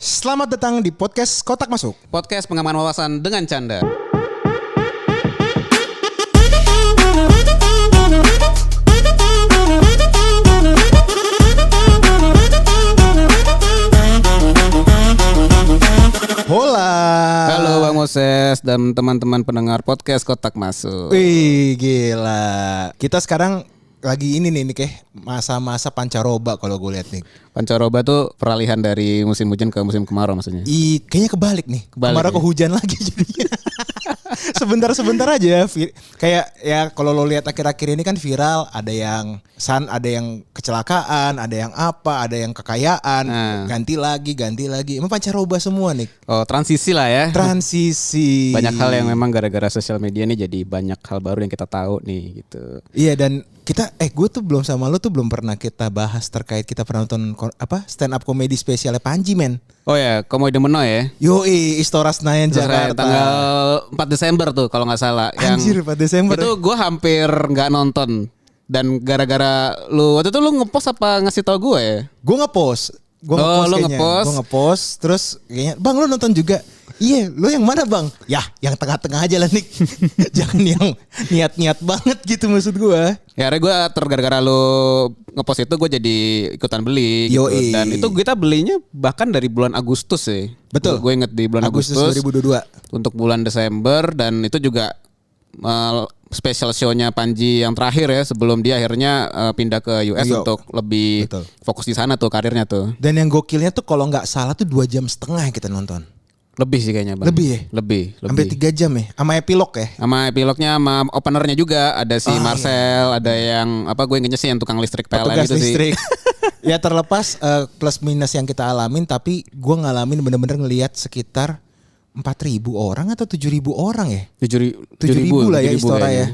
Selamat datang di podcast Kotak Masuk. Podcast pengaman wawasan dengan canda. Hola. Halo Bang Moses dan teman-teman pendengar podcast Kotak Masuk. Wih, gila. Kita sekarang lagi ini nih kayak masa-masa pancaroba kalau gue lihat nih. Pancaroba tuh peralihan dari musim hujan ke musim kemarau maksudnya. Kayaknya kebalik nih. Kemarau ke hujan lagi jadinya. Sebentar-sebentar aja. Kayak ya kalau lo lihat akhir-akhir ini kan viral, ada yang kecelakaan, ada yang apa, ada yang kekayaan, ganti lagi. Emang pancaroba semua nih. Oh, transisi lah ya. Transisi. Banyak hal yang memang gara-gara sosial media nih jadi banyak hal baru yang kita tahu nih gitu. Iya, dan gue tuh belum sama lo tuh belum pernah kita bahas terkait kita pernah nonton stand up comedy spesialnya Panji, men. Oh ya, Komedi Meno ya. Yoi, Istora Senayan Jakarta. Tanggal 4 Desember tuh kalau nggak salah. Anjir, 4 Desember. Itu gue hampir nggak nonton. Dan gara-gara lu waktu itu lu ngepost apa ngasih tau gue ya? Gue ngepost. Gue ngepost. Terus kayaknya, "Bang, lu nonton juga?" "Iya, lu yang mana, Bang?" "Ya, yang tengah-tengah aja lah, Nik." Jangan yang niat-niat banget gitu maksud gue. Ya akhirnya gue gara-gara lu ngepost itu gue jadi ikutan beli gitu. Dan itu kita belinya bahkan dari bulan Agustus sih. Betul. Gue inget di bulan Agustus 2022. Untuk bulan Desember. Dan itu juga special show-nya Panji yang terakhir ya. Sebelum dia akhirnya pindah ke US untuk lebih fokus di sana tuh karirnya tuh. Dan yang gokilnya tuh kalau gak salah tuh 2,5 jam kita nonton. Lebih sih kayaknya, Bang. Lebih ya? Lebih. Sampai 3 jam ya? Sama epilog ya? Sama epilognya, sama openernya juga. Ada si Marcel, ada yang gue ingetnya sih yang tukang listrik PLN gitu listrik. sih. Ya terlepas plus minus yang kita alamin, tapi gue ngalamin bener-bener ngelihat sekitar 4.000 orang atau 7.000 orang ya? 7.000 lah ya Istora ya.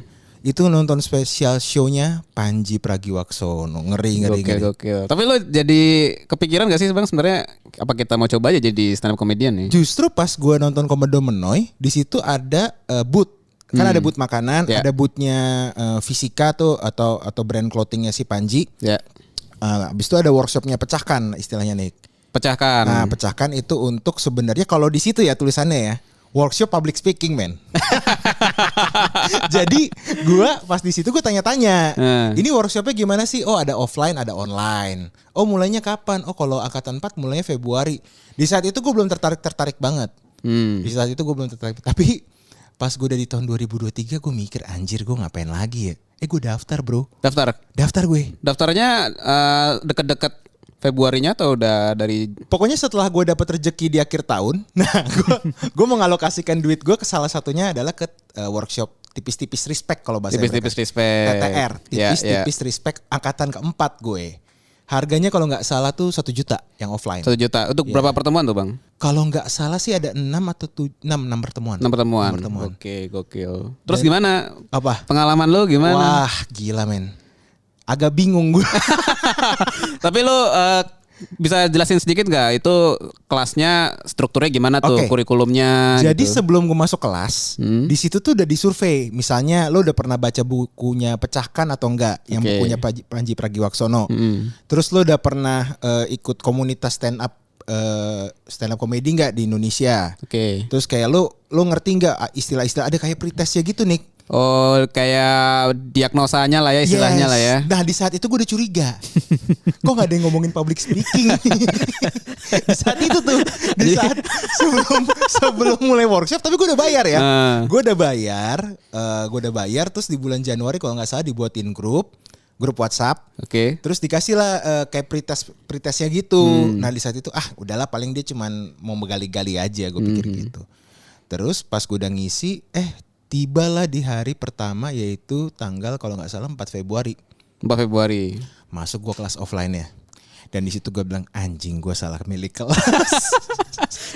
Itu nonton spesial show-nya Panji Pragiwaksono. Ngeri. Gokil. Tapi lo jadi kepikiran gak sih Bang sebenarnya apa kita mau coba aja jadi stand up comedian nih? Justru pas gue nonton Komedo Menoy, di situ ada booth. Kan ada booth makanan, ada boothnya Fisika tuh atau brand clothingnya si Panji. Ya. Abis itu ada workshopnya Pecahkan istilahnya nih. Pecahkan. Nah, Pecahkan itu untuk sebenarnya kalau di situ ya tulisannya ya, workshop public speaking, men. Jadi gue pas di situ gue tanya-tanya, ini workshopnya gimana sih? Oh, ada offline, ada online. Oh, mulainya kapan? Oh, kalau angkatan 4 mulainya Februari. Di saat itu gue belum tertarik banget. Di saat itu gue belum tertarik. Tapi pas gue udah di tahun 2023 gue mikir, anjir gue ngapain lagi ya? Gue daftar, bro. Daftar gue. Daftarnya deket-deket Februarinya atau udah dari? Pokoknya setelah gue dapet rezeki di akhir tahun, nah gue mengalokasikan duit gue ke salah satunya adalah ke workshop tipis-tipis respect kalau bahasa tipis-tipis respect. TTR, tipis-tipis respect angkatan keempat gue. Harganya kalau nggak salah tuh 1 juta yang offline. 1 juta untuk berapa pertemuan tuh Bang? Kalau nggak salah sih ada 6 atau 6 pertemuan. 6 pertemuan. Oke, gokil. Terus gimana? Apa? Pengalaman lo gimana? Wah, gila men. Agak bingung gue. Tapi lo bisa jelasin sedikit gak itu kelasnya strukturnya gimana tuh, kurikulumnya? Jadi gitu. sebelum gue masuk kelas, di situ tuh udah disurvei. Misalnya lo udah pernah baca bukunya Pecahkan atau enggak, yang bukunya Panji Pragiwaksono. Terus lo udah pernah ikut komunitas stand up comedy enggak di Indonesia? Terus kayak lo ngerti enggak istilah-istilah ada kayak pretestnya gitu nih? Oh, kayak diagnosanya lah ya istilahnya lah ya. Nah di saat itu gue udah curiga, kok nggak ada yang ngomongin public speaking? Di saat itu tuh, di saat sebelum mulai workshop, tapi gue udah bayar ya. Gue udah bayar. Terus di bulan Januari kalau nggak salah dibuatin grup WhatsApp. Terus dikasih lah kayak pretestnya gitu. Nah di saat itu udahlah paling dia cuman mau menggali-gali aja, gue pikir gitu. Terus pas gue udah ngisi, tibalah di hari pertama yaitu tanggal kalau nggak salah 4 Februari. Masuk gue kelas offline ya. Dan di situ gue bilang anjing gue salah milih kelas.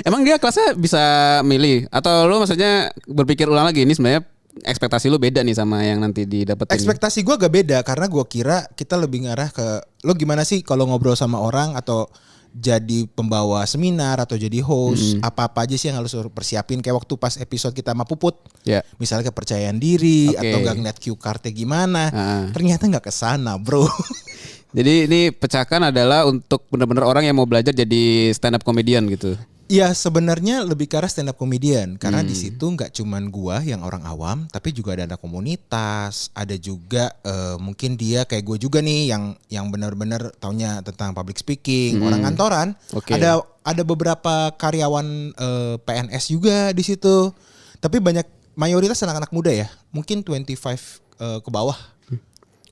Emang dia kelasnya bisa milih atau lo maksudnya berpikir ulang lagi ini sebenarnya ekspektasi lo beda nih sama yang nanti didapetin? Ekspektasi gue agak beda karena gue kira kita lebih ngarah ke lo gimana sih kalau ngobrol sama orang atau jadi pembawa seminar atau jadi host, apa-apa aja sih yang harus persiapin. Kayak waktu pas episode kita sama Puput, misalnya kepercayaan diri atau gak ngeliat cue cardnya gimana, ternyata gak kesana bro. Jadi ini pecahkan adalah untuk benar-benar orang yang mau belajar jadi stand up comedian gitu. Iya sebenarnya lebih ke arah stand up comedian karena di situ nggak cuman gua yang orang awam, tapi juga ada anak komunitas, ada juga mungkin dia kayak gue juga nih yang benar-benar taunya tentang public speaking, orang kantoran. Ada beberapa karyawan PNS juga di situ, tapi mayoritas anak-anak muda ya, mungkin 25 ke bawah.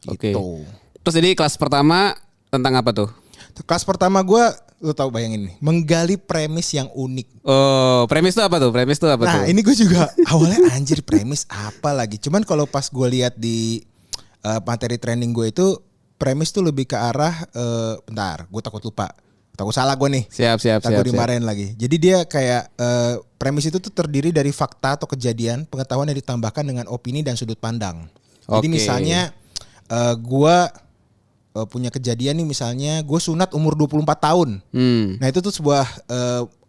Gitu. Terus jadi kelas pertama tentang apa tuh? Kelas pertama gue, lu tahu bayangin nih, menggali premis yang unik. Oh, premis itu apa tuh? Nah, ini gue juga awalnya anjir premis apa lagi. Cuman kalau pas gue lihat di materi training gue itu, premis tuh lebih ke arah, bentar, gue takut lupa. Takut salah gue nih. Siap. Takut dimarahin lagi. Jadi dia kayak premis itu tuh terdiri dari fakta atau kejadian, pengetahuan yang ditambahkan dengan opini dan sudut pandang. Jadi misalnya gue punya kejadian nih, misalnya gue sunat umur 24 tahun. Nah itu tuh sebuah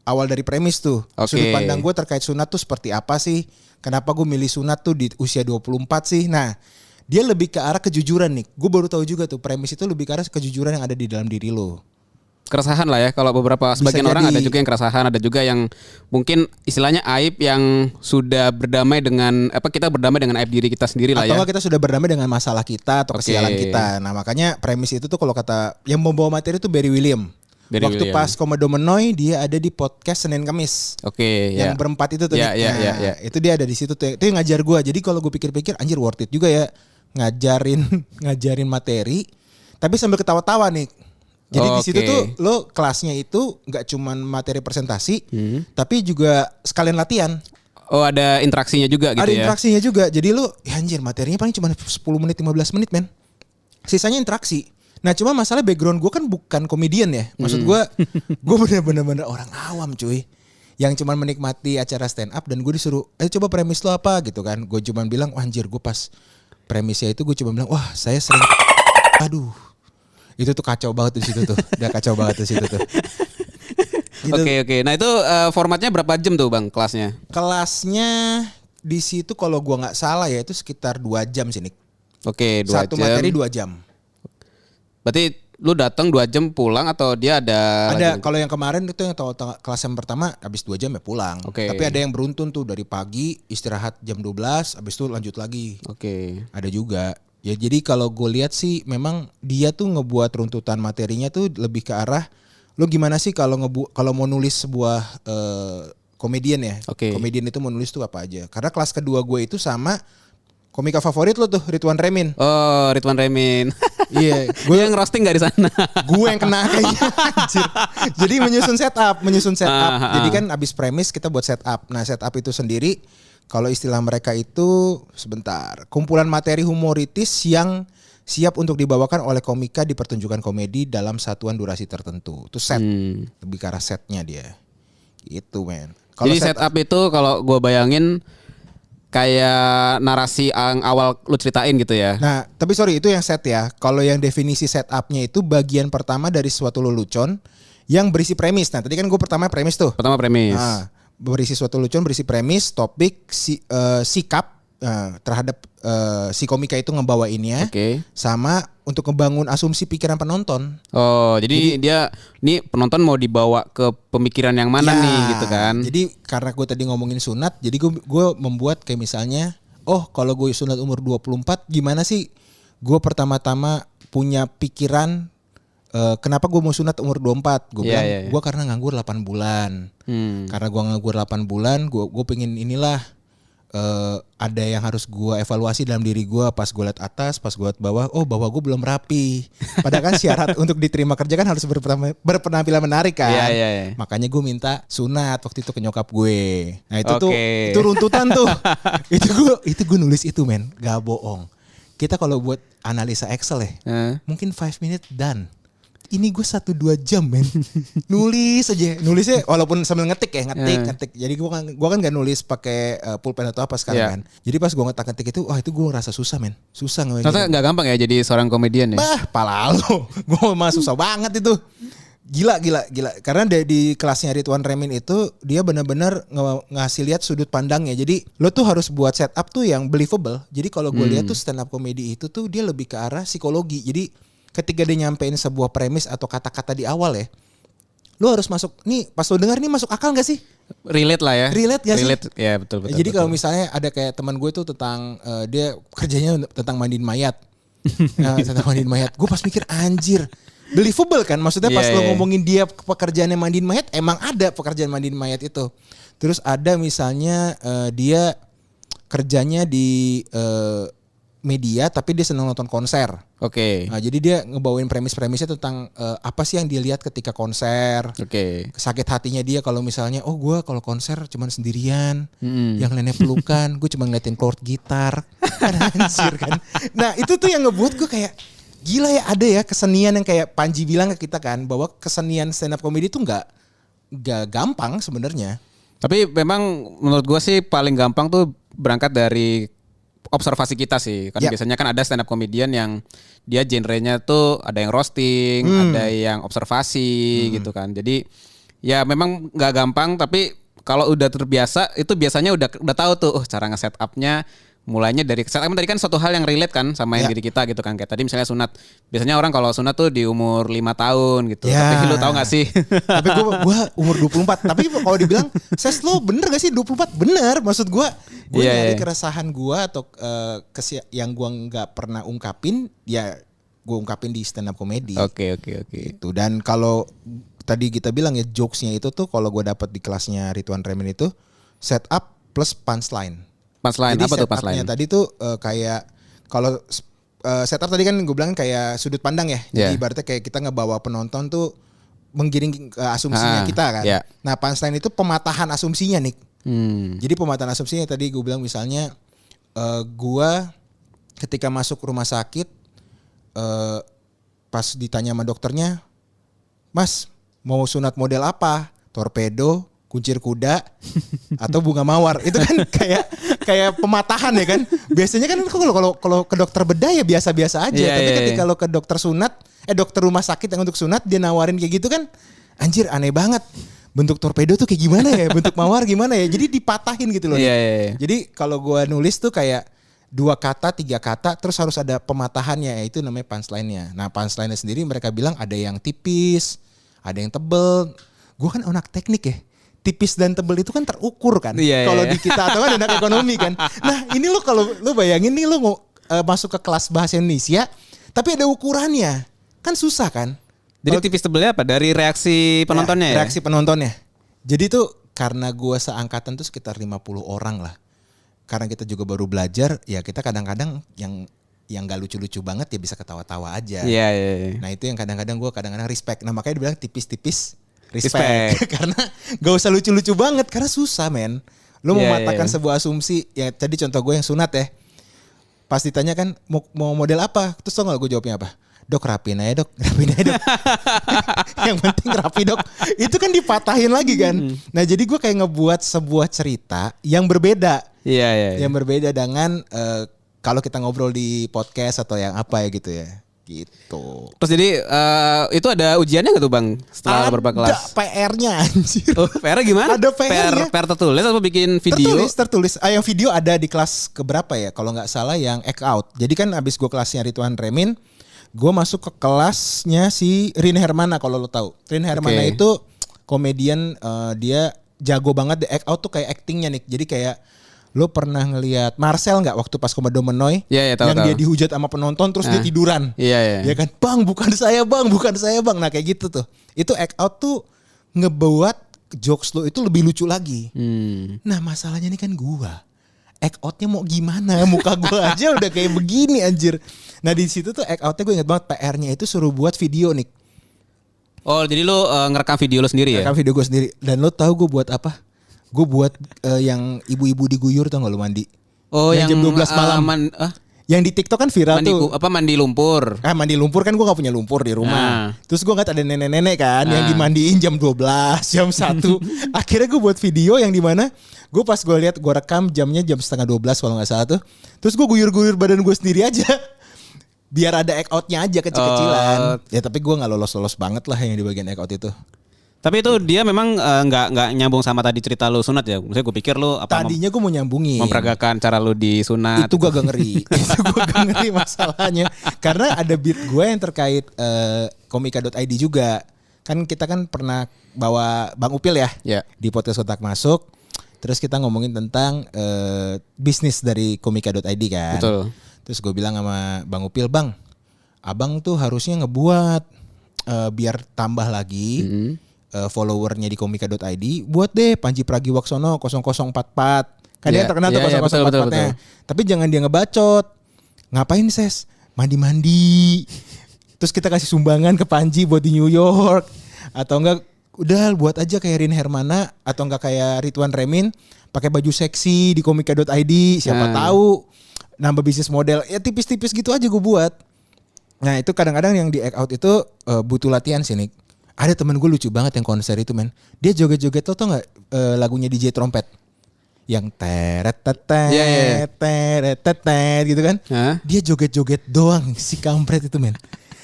awal dari premis tuh. Sudut pandang gue terkait sunat tuh seperti apa sih? Kenapa gue milih sunat tuh di usia 24 sih? Nah dia lebih ke arah kejujuran nih. Gue baru tahu juga tuh premis itu lebih ke arah kejujuran yang ada di dalam diri lo. Keresahan lah ya, kalau sebagian orang ada juga yang keresahan, ada juga yang mungkin istilahnya aib yang sudah berdamai dengan kita berdamai dengan aib diri kita sendiri lah ya. Atau kita sudah berdamai dengan masalah kita atau kesialan kita. Nah makanya premis itu tuh kalau kata yang membawa materi itu Barry William. Waktu pas Komodo Menoy dia ada di podcast Senin Kamis. Yang berempat itu tuh. Itu dia ada di situ tuh. Itu yang ngajar gue. Jadi kalau gue pikir-pikir anjir worth it juga ya ngajarin materi, tapi sambil ketawa-tawa nih. Jadi di situ tuh lo kelasnya itu nggak cuman materi presentasi, tapi juga sekalian latihan. Oh ada interaksinya juga gitu ya? Ada interaksinya juga. Jadi lo anjir materinya paling cuma 10 menit 15 menit men. Sisanya interaksi. Nah cuma masalah background gue kan bukan komedian ya. Maksud gue bener-bener orang awam cuy. Yang cuma menikmati acara stand up dan gue disuruh coba premis lo apa gitu kan. Gue cuma bilang anjir gue pas premisnya itu gue cuma bilang wah saya sering aduh. Itu tuh kacau banget di situ tuh. Udah kacau banget di situ tuh. Gitu. Oke. Nah itu formatnya berapa jam tuh Bang kelasnya? Kelasnya di situ kalau gua nggak salah ya itu sekitar 2 jam sih Nick. Oke, 2 jam. Satu materi 2 jam. Berarti lu datang 2 jam pulang atau dia ada? Ada. Kalau yang kemarin itu yang kelas yang pertama habis 2 jam ya pulang. Tapi ada yang beruntun tuh dari pagi istirahat jam 12 habis itu lanjut lagi. Ada juga. Ya jadi kalau gue lihat sih memang dia tuh ngebuat runtutan materinya tuh lebih ke arah lo gimana sih kalau mau nulis sebuah komedian ya. Komedian itu mau nulis tuh apa aja. Karena kelas kedua gue itu sama komika favorit lo tuh Ridwan Remin. Oh Ridwan Remin. Iya. Gue yang roasting gak di sana. Gue yang kena kayaknya. Anjir. Jadi menyusun setup. Jadi kan abis premis kita buat setup. Nah setup itu sendiri kalau istilah mereka itu kumpulan materi humoritis yang siap untuk dibawakan oleh komika di pertunjukan komedi dalam satuan durasi tertentu. Itu set, lebih ke arah setnya dia. Gitu men. Jadi setup itu kalau gue bayangin kayak narasi yang awal lu ceritain gitu ya. Nah tapi sorry itu yang set ya. Kalau yang definisi setupnya itu bagian pertama dari suatu lelucon yang berisi premis. Nah tadi kan gue pertama premis tuh. Pertama premis. Nah, berisi suatu lelucon, berisi premis, topik, sikap terhadap si komika itu ngebawainnya, sama untuk ngebangun asumsi pikiran penonton. Oh, jadi dia nih penonton mau dibawa ke pemikiran yang mana nih gitu kan? Jadi karena gue tadi ngomongin sunat, jadi gue membuat kayak misalnya, kalau gue sunat umur 24, gimana sih? Gue pertama-tama punya pikiran. Kenapa gue mau sunat umur 24? Gue bilang gue karena nganggur 8 bulan. Karena gue nganggur 8 bulan, gue pengen inilah ada yang harus gue evaluasi dalam diri gue. Pas gue liat atas, pas gue liat bawah, bawah gue belum rapi. Padahal kan syarat untuk diterima kerja kan harus berpenampilan menarik kan. Makanya gue minta sunat waktu itu ke nyokap gue. Nah itu tuh itu runtutan tuh. itu gue nulis itu men, gak bohong. Kita kalau buat analisa Excel ya, mungkin 5 minutes done. Ini gue 1-2 jam men. Nulisnya walaupun sambil ngetik. Jadi gue kan gak nulis pakai pulpen atau apa sekarang kan. Jadi pas gue ngetik itu, itu gue ngerasa susah men. Susah ternyata gak gampang ya jadi seorang komedian ya. Pala lo. Gue mah susah banget itu. Gila. Karena di kelasnya Ridwan Remin itu dia benar-benar ngasih lihat sudut pandangnya. Jadi lo tuh harus buat setup tuh yang believable. Jadi kalau gue lihat tuh stand up comedy itu tuh dia lebih ke arah psikologi. Jadi ketika dia nyampein sebuah premis atau kata-kata di awal ya, lo harus masuk. Nih pas lo denger nih masuk akal gak sih? Relate lah ya. Relate gak sih? Ya betul. Jadi kalau misalnya ada kayak teman gue tuh tentang dia kerjanya tentang mandiin mayat. Tentang mandiin mayat. Gue pas mikir anjir. Believable kan, maksudnya pas lo ngomongin dia pekerjaannya mandiin mayat, emang ada pekerjaan mandiin mayat itu. Terus ada misalnya dia kerjanya di media tapi dia senang nonton konser. Oke. Nah, jadi dia ngebawain premis-premisnya tentang apa sih yang dia lihat ketika konser. Oke. Sakit hatinya dia kalau misalnya, gue kalau konser cuman sendirian, yang nenek pelukan, gue cuma ngeliatin chord gitar. Anjir kan. Nah itu tuh yang ngebuat gue kayak, gila ya, ada ya kesenian yang kayak Panji bilang ke kita kan, bahwa kesenian stand up comedy itu nggak gampang sebenarnya. Tapi memang menurut gue sih paling gampang tuh berangkat dari observasi kita sih. Kan biasanya kan ada stand up comedian yang dia genrenya tuh ada yang roasting, ada yang observasi gitu kan. Jadi ya memang nggak gampang, tapi kalau udah terbiasa itu biasanya udah tahu tuh cara nge-set up-nya. Mulainya dari setup tadi kan suatu hal yang relate kan sama yang diri kita gitu kan. Kayak tadi misalnya sunat. Biasanya orang kalau sunat tuh di umur 5 tahun gitu. Tapi lu tahu gak sih? Tapi gue umur 24. Tapi kalau dibilang, Ses lo bener gak sih 24? Bener. Maksud gue nyari keresahan gue atau yang gue gak pernah ungkapin, ya gue ungkapin di stand up comedy. Oke. Gitu. Dan kalau tadi kita bilang ya, jokesnya itu tuh kalau gue dapat di kelasnya Ridwan Remin itu setup plus punchline. Punchline, apa tuh punchline? Tadi tuh kayak kalau setup tadi kan gue bilang kayak sudut pandang ya. Jadi ibaratnya kayak kita ngebawa penonton tuh menggiring asumsinya kita kan. Nah punchline itu pematahan asumsinya nih. Jadi pematahan asumsinya tadi gue bilang misalnya gue ketika masuk rumah sakit pas ditanya sama dokternya, Mas mau sunat model apa? Torpedo, kuncir kuda, atau bunga mawar. Itu kan kayak pematahan ya kan. Biasanya kan kalau ke dokter bedah ya biasa-biasa aja. Tapi ketika lo ke dokter sunat, dokter rumah sakit yang untuk sunat dia nawarin kayak gitu kan, anjir aneh banget. Bentuk torpedo tuh kayak gimana ya? Bentuk mawar gimana ya? Jadi dipatahin gitu loh. Jadi kalau gue nulis tuh kayak 2 kata, 3 kata, terus harus ada pematahannya. Ya itu namanya punchline-nya. Nah punchline-nya sendiri mereka bilang ada yang tipis, ada yang tebel. Gue kan anak teknik ya. Tipis dan tebel itu kan terukur kan. Kalau di kita atau kan anak ekonomi kan. Nah ini lo kalau lo bayangin nih lo mau masuk ke kelas bahasa Indonesia tapi ada ukurannya. Kan susah kan. Jadi tipis tebelnya apa? Dari reaksi penontonnya ya? Reaksi penontonnya. Jadi tuh karena gue seangkatan tuh sekitar 50 orang lah. Karena kita juga baru belajar ya kita kadang-kadang yang gak lucu-lucu banget ya bisa ketawa-tawa aja. Nah itu yang kadang-kadang gue respect. Nah makanya dibilang tipis-tipis. Respect. Karena gak usah lucu-lucu banget karena susah men. Lu mematahkan sebuah asumsi. Ya tadi contoh gue yang sunat ya. Pas ditanya kan mau model apa? Terus tau gak gue jawabnya apa? Dok rapiin aja dok. Yang penting rapi dok. Itu kan dipatahin lagi kan. Nah jadi gue kayak ngebuat sebuah cerita yang berbeda. Yang berbeda dengan kalau kita ngobrol di podcast atau yang apa ya gitu ya. Gitu. Terus jadi itu ada ujiannya gak tuh bang setelah beberapa kelas? Ada PR-nya anjir. PR-nya gimana? Ada PR-nya. PR tertulis atau bikin video? Tertulis. Yang video ada di kelas keberapa ya? Kalau nggak salah yang act out. Jadi kan abis gue kelasnya Ridwan Remin, gue masuk ke kelasnya si Rin Hermana kalau lo tahu. Rin Hermana itu komedian, dia jago banget di act out tuh kayak actingnya nih. Jadi kayak lo pernah ngelihat Marcel nggak waktu pas Komodo Menoy tahu, yang dia dihujat sama penonton terus dia tiduran, ya kan, bang bukan saya bang. Nah kayak gitu tuh, itu act out tuh ngebuat jokes lo itu lebih lucu lagi. Nah masalahnya ini kan gua act outnya mau gimana, muka gua aja udah kayak begini anjir. Nah di situ tuh act outnya gue inget banget PR-nya itu suruh buat video nih. Oh jadi lo ngerekam video lo sendiri ya? Ngerekam video gue sendiri. Dan lo tahu gue buat apa? Gue buat yang ibu-ibu diguyur tau gak lo mandi? Oh yang jam 12 malam. Yang di TikTok kan viral tuh. Mandi lumpur. Mandi lumpur kan gue gak punya lumpur di rumah. Terus gue ngeliat ada nenek-nenek kan yang dimandiin jam 12, jam 1. Akhirnya gue buat video yang dimana gue pas gue lihat gue rekam jamnya jam 11:30 kalau gak salah tuh. Terus gue guyur-guyur badan gue sendiri aja. biar ada act outnya aja kecil-kecilan. Ya tapi gue nggak lolos banget lah yang di bagian act out itu. Tapi itu dia memang nggak nyambung sama tadi cerita lu sunat ya. Maksudnya gue pikir lu tadinya gue mau nyambungin memperagakan cara lu di sunat. Itu gue agak ngeri. Itu gue agak ngeri masalahnya. Karena ada beat gue yang terkait komika.id juga. Kan kita kan pernah bawa Bang Upil ya di podcast Kotak Masuk. Terus kita ngomongin tentang bisnis dari komika.id kan. Betul. Terus gue bilang sama Bang Upil, Bang, abang tuh harusnya ngebuat biar tambah lagi followernya di komika.id, buat deh Panji Pragiwaksono 0044. Kan dia terkenal tuh 0044-nya. Tapi jangan dia ngebacot. Ngapain Ses? Mandi-mandi. Terus kita kasih sumbangan ke Panji buat di New York. Atau enggak udah buat aja kayak Rin Hermana atau enggak kayak Ridwan Remin pakai baju seksi di komika.id, siapa tahu nambah bisnis model. Ya tipis-tipis gitu aja gue buat. Nah, itu kadang-kadang yang di act out itu butuh latihan sih, Nick. Ada temen gue lucu banget yang konser itu, men. Dia joget-joget tau nggak lagunya DJ Trompet yang teret gitu kan? Dia joget-joget doang si kampret itu, men.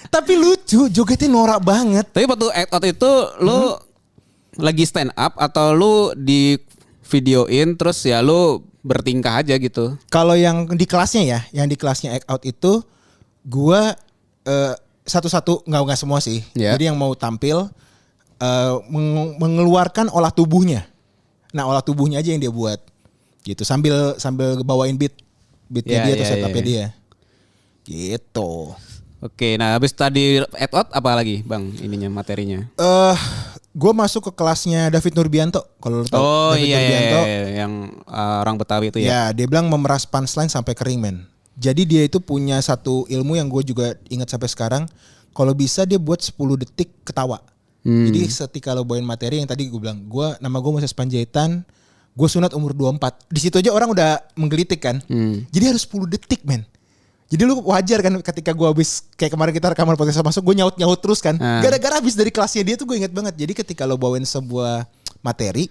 Tapi lucu, jogetnya norak banget. Tapi waktu act out itu lu lagi stand up atau lu di videoin terus ya lu bertingkah aja gitu? Kalau yang di kelasnya act out itu gua satu-satu nggak semua sih. Jadi yang mau tampil mengeluarkan olah tubuhnya. Nah, olah tubuhnya aja yang dia buat. Gitu sambil bawain beatnya dia atau setupnya dia. Gitu. Oke, nah habis tadi act out apa lagi, Bang, ininya materinya? Gue masuk ke kelasnya David Nurbianto. Kalau lo tahu David Nurbianto, yang orang Betawi itu ya. Ya, dia bilang memeras punchline sampai kering, men. Jadi dia itu punya satu ilmu yang gue juga ingat sampai sekarang. Kalau bisa dia buat 10 detik ketawa. Jadi ketika lo bawain materi yang tadi gue bilang, nama gue Moses Panjaitan, gue sunat umur 24. Di situ aja orang udah menggelitik kan. Jadi harus 10 detik, men. Jadi lu wajar kan ketika gue habis kayak kemarin kita rekaman podcast masuk, gue nyaut terus kan. Gara-gara habis dari kelasnya dia tuh gue inget banget. Jadi ketika lo bawain sebuah materi,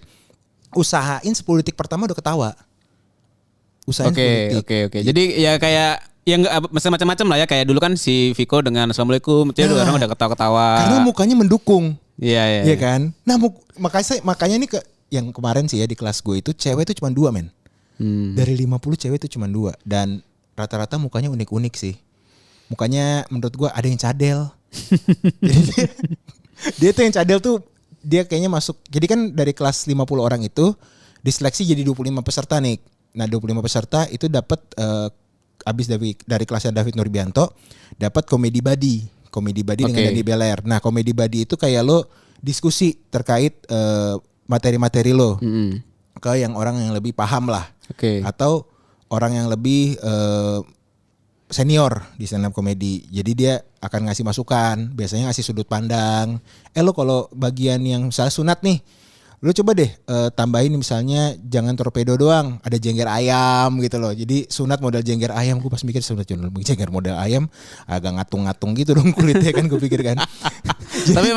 usahain 10 detik pertama udah ketawa. Usahain 10 detik. Oke. Jadi ya kayak yang macam-macam lah ya, kayak dulu kan si Viko dengan Assalamualaikum, orang udah ketawa-ketawa. Karena mukanya mendukung. Iya kan? Nah, makanya nih yang kemarin sih ya di kelas gue itu cewek itu cuma 2, men. Dari 50 cewek itu cuma 2 dan rata-rata mukanya unik-unik sih. Mukanya menurut gue ada yang cadel. Jadi dia tuh yang cadel tuh dia kayaknya masuk. Jadi kan dari kelas 50 orang itu diseleksi jadi 25 peserta nih. Nah, 25 peserta itu dapat abis dari kelasnya David Nurbianto dapat komedi buddy dengan Dani Beler. Nah, komedi buddy itu kayak lo diskusi terkait materi-materi lo ke yang orang yang lebih paham lah, atau orang yang lebih senior di stand up komedi. Jadi dia akan ngasih masukan, biasanya ngasih sudut pandang. Lo kalau bagian yang misalnya sunat nih, lo coba deh tambahin misalnya jangan torpedo doang, ada jengger ayam gitu loh. Jadi sunat model jengger ayam, gue pas mikir sunat jengger model ayam agak ngatung-ngatung gitu dong kulitnya kan gue pikir kan. Tapi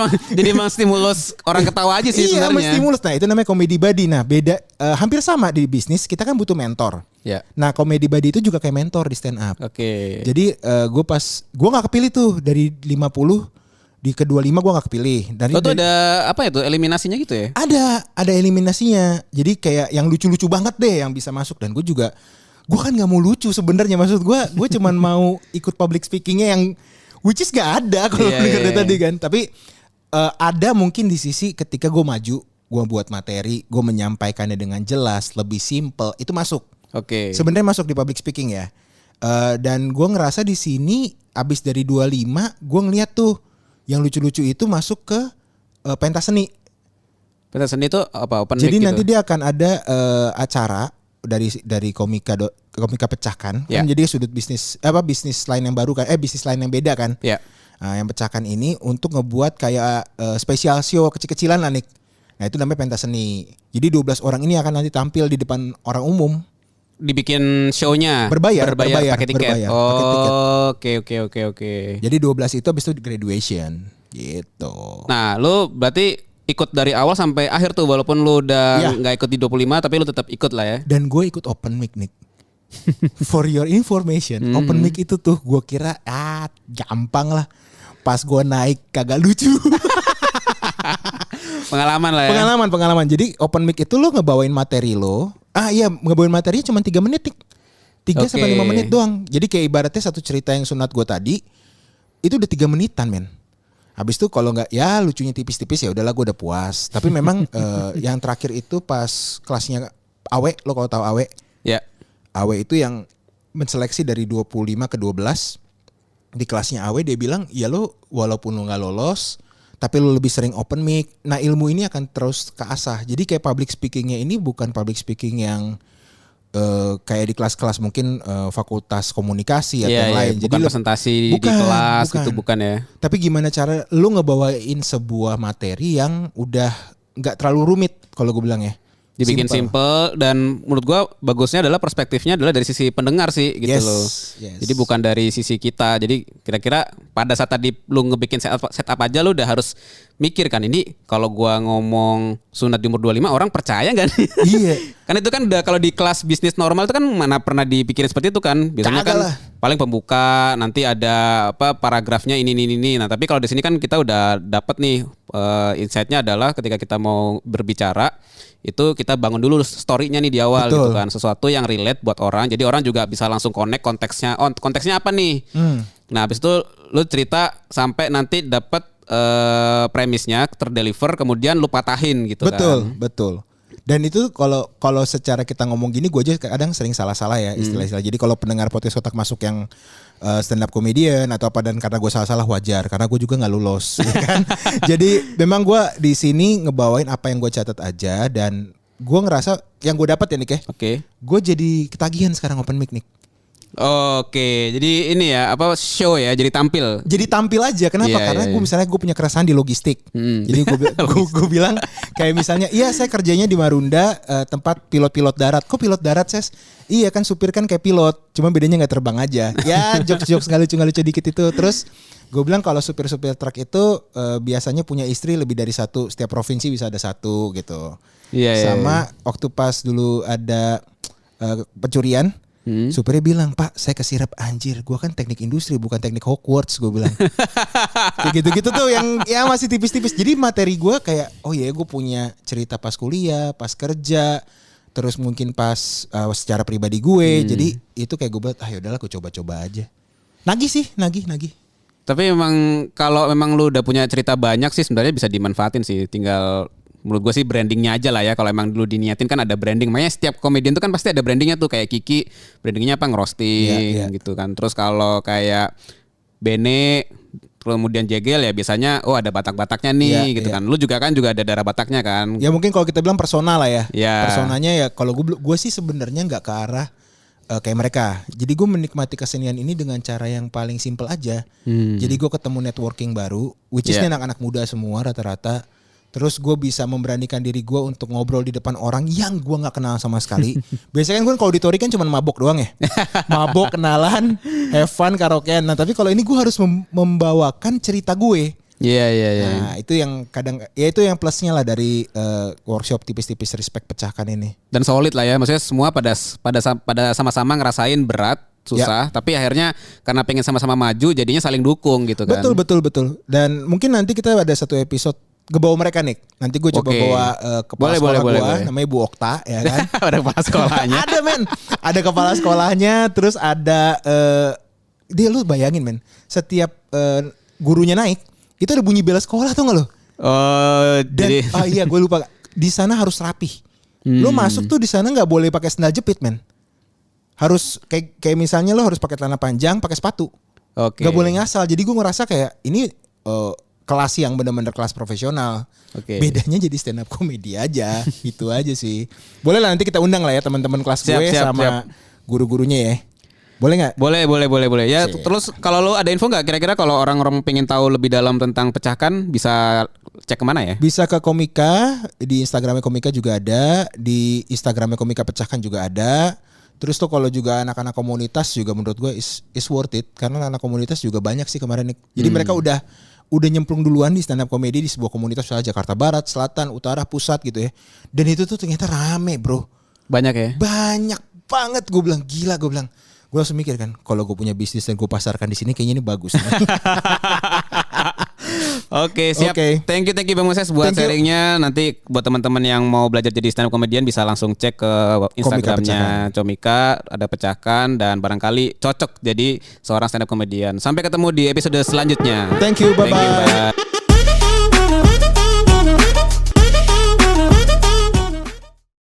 emang stimulus orang ketawa aja sih sebenarnya. Iya, stimulus. Nah, itu namanya comedy buddy. Nah, beda hampir sama di bisnis, kita kan butuh mentor. Ya. Nah, comedy buddy itu juga kayak mentor di stand up. Jadi gue nggak kepilih tuh dari 50. Di kedua 5 gue gak kepilih. Itu ada apa ya tuh eliminasinya gitu ya? Ada eliminasinya. Jadi kayak yang lucu-lucu banget deh yang bisa masuk. Dan gue kan gak mau lucu sebenarnya. Maksud gue cuman mau ikut public speakingnya yang which is gak ada kalau dari tadi kan. Tapi ada mungkin di sisi ketika gue maju, gue buat materi, gue menyampaikannya dengan jelas, lebih simple, itu masuk. Sebenarnya masuk di public speaking ya. Dan gue ngerasa di sini abis dari 25 gue ngeliat tuh yang lucu-lucu itu masuk ke pentas seni. Pentas seni itu apa? Open Jadi mic nanti gitu? dia akan ada acara dari komika pecahkan. Kan jadi sudut bisnis lain yang baru kan, bisnis lain yang beda kan. Yang pecahkan ini untuk ngebuat kayak special show kecil-kecilan lah, Nick. Nah, itu namanya pentas seni. Jadi 12 orang ini akan nanti tampil di depan orang umum. Dibikin show-nya berbayar pakai tiket. Oke. Jadi 12 itu habis itu graduation gitu. Nah, lu berarti ikut dari awal sampai akhir tuh, walaupun lu udah nggak ikut di 25 tapi lu tetap ikut lah ya. Dan gue ikut open mic, Nick. For your information, open mic itu tuh gue kira gampang lah. Pas gue naik kagak lucu. Pengalaman lah ya. Pengalaman. Jadi open mic itu lo ngebawain materi lo. Ngebawain materinya cuma 3 menit nih. 3 sampai 5 menit doang. Jadi kayak ibaratnya satu cerita yang sunat gue tadi itu udah 3 menitan, men. Habis itu kalau nggak ya lucunya tipis-tipis ya udahlah gue udah puas. Tapi memang yang terakhir itu pas kelasnya Awe, lo kalau tahu Awe. Ya. Awe itu yang menseleksi dari 25 ke 12. Di kelasnya Awe dia bilang, ya lo walaupun lo gak lolos, tapi lo lebih sering open mic. Nah ilmu ini akan terus keasah. Jadi kayak public speakingnya ini bukan public speaking yang kayak di kelas-kelas mungkin fakultas komunikasi atau yang lain. Bukan jadi presentasi di kelas gitu bukan ya. Tapi gimana cara lo ngebawain sebuah materi yang udah gak terlalu rumit kalau gue bilang ya. Dibikin simple dan menurut gua bagusnya adalah perspektifnya adalah dari sisi pendengar sih gitu loh. Yes. Jadi bukan dari sisi kita. Jadi kira-kira pada saat tadi lu ngebikin setup aja lu udah harus mikir kan ini kalau gua ngomong sunat di umur 25 orang percaya enggak nih? Iya. Kan itu kan udah kalau di kelas bisnis normal itu kan mana pernah dipikirin seperti itu kan. Biasanya kan paling pembuka nanti ada paragrafnya ini. Nah, tapi kalau di sini kan kita udah dapat nih insight-nya adalah ketika kita mau berbicara itu kita bangun dulu story-nya nih di awal. Betul. Gitu kan, sesuatu yang relate buat orang. Jadi orang juga bisa langsung connect konteksnya apa nih. Nah, habis itu lu cerita sampai nanti dapat premisnya terdeliver kemudian lu patahin gitu kan. Betul. Dan itu kalau secara kita ngomong gini gue aja kadang sering salah-salah ya istilah-istilah. Jadi kalau pendengar podcast Kotak Masuk yang stand up comedian atau apa dan karena gue salah-salah wajar karena gue juga nggak lulus ya kan. Jadi memang gue di sini ngebawain apa yang gue catat aja dan gue ngerasa yang gue dapat ya Nick ya. Oke. Gue jadi ketagihan sekarang open mic Nick. Oke, jadi ini ya show ya, jadi tampil. Jadi tampil aja, kenapa? Karena gue misalnya gue punya keresahan di logistik. Jadi gue bilang kayak misalnya, iya saya kerjanya di Marunda tempat pilot-pilot darat. Kok pilot darat Ses? Iya kan supir kan kayak pilot, cuma bedanya nggak terbang aja. Ya jokes nggak lucu dikit itu. Terus gue bilang kalau supir-supir truk itu biasanya punya istri lebih dari satu, setiap provinsi bisa ada satu gitu. Sama waktu pas dulu ada pencurian. Supirnya bilang, Pak saya kesirap anjir. Gue kan teknik industri bukan teknik Hogwarts. Gue bilang kayak gitu-gitu tuh yang ya masih tipis-tipis. Jadi materi gue kayak gue punya cerita pas kuliah, pas kerja, terus mungkin pas secara pribadi gue. Jadi itu kayak gue bilang yaudahlah gue coba-coba aja. Nagih. Tapi memang kalau memang lu udah punya cerita banyak sih sebenarnya bisa dimanfaatin sih. Tinggal menurut gue sih brandingnya aja lah ya. Kalau emang dulu diniatin kan ada branding. Makanya setiap komedian tuh kan pasti ada brandingnya tuh. Kayak Kiki brandingnya apa ngerosting gitu kan. Terus kalau kayak Bene kemudian Jegel ya biasanya ada Batak-Bataknya nih gitu kan. Lu juga ada darah Bataknya kan. Ya mungkin kalau kita bilang persona lah ya. Yeah. Personanya ya kalau gue sih sebenarnya nggak ke arah kayak mereka. Jadi gue menikmati kesenian ini dengan cara yang paling simple aja. Jadi gue ketemu networking baru, which is anak-anak muda semua rata-rata. Terus gue bisa memberanikan diri gue untuk ngobrol di depan orang yang gue gak kenal sama sekali. Biasanya kan gue kalau auditori kan cuma mabok doang ya. Mabok, kenalan, have fun, karaokean. Nah tapi kalau ini gue harus membawakan cerita gue. Iya. Nah itu yang kadang, ya itu yang plusnya lah dari workshop tipis-tipis respect pecahkan ini. Dan solid lah ya, maksudnya semua pada sama-sama ngerasain berat, susah, tapi akhirnya karena pengen sama-sama maju jadinya saling dukung gitu kan. Betul. Dan mungkin nanti kita ada satu episode ngebawa mereka nih. Nanti gue coba bawa kepala sekolah gue namanya Bu Okta ya kan. Ada kepala sekolahnya. Ada men. Ada kepala sekolahnya. Terus ada dia lu bayangin men. Setiap gurunya naik itu ada bunyi bela sekolah tau gak lo? Jadi iya gue lupa. Di sana harus rapih. Lo masuk tuh di sana nggak boleh pakai sandal jepit men. Harus kayak misalnya lo harus pakai celana panjang, pakai sepatu. Gak boleh ngasal. Jadi gue ngerasa kayak ini kelas yang benar-benar kelas profesional. Bedanya jadi stand up comedy aja. Itu aja sih. Boleh lah nanti kita undang lah ya teman-teman kelas gue sama guru-gurunya ya. Boleh gak? Boleh. Ya terus kalau lo ada info gak kira-kira kalau orang-orang pengen tahu lebih dalam tentang pecahkan bisa cek kemana ya? Bisa ke Komika. Di Instagramnya Komika juga ada. Di Instagramnya Komika Pecahkan juga ada. Terus tuh kalau juga anak-anak komunitas juga menurut gue is worth it. Karena anak komunitas juga banyak sih kemarin nih. Jadi mereka udah nyemplung duluan di stand up comedy di sebuah komunitas misalnya Jakarta Barat, Selatan, Utara, Pusat gitu ya. Dan itu tuh ternyata rame bro. Banyak ya? Banyak. banget. Gue bilang gila, gue bilang. Gue langsung mikir kan, kalau gue punya bisnis dan gue pasarkan di sini kayaknya ini bagus. Oke, siap. Thank you Bang Moses buat sharingnya. Nanti buat teman-teman yang mau belajar jadi stand up comedian bisa langsung cek ke Instagramnya Comika, ada pecahkan dan barangkali cocok jadi seorang stand up comedian. Sampai ketemu di episode selanjutnya. Thank you, bye-bye.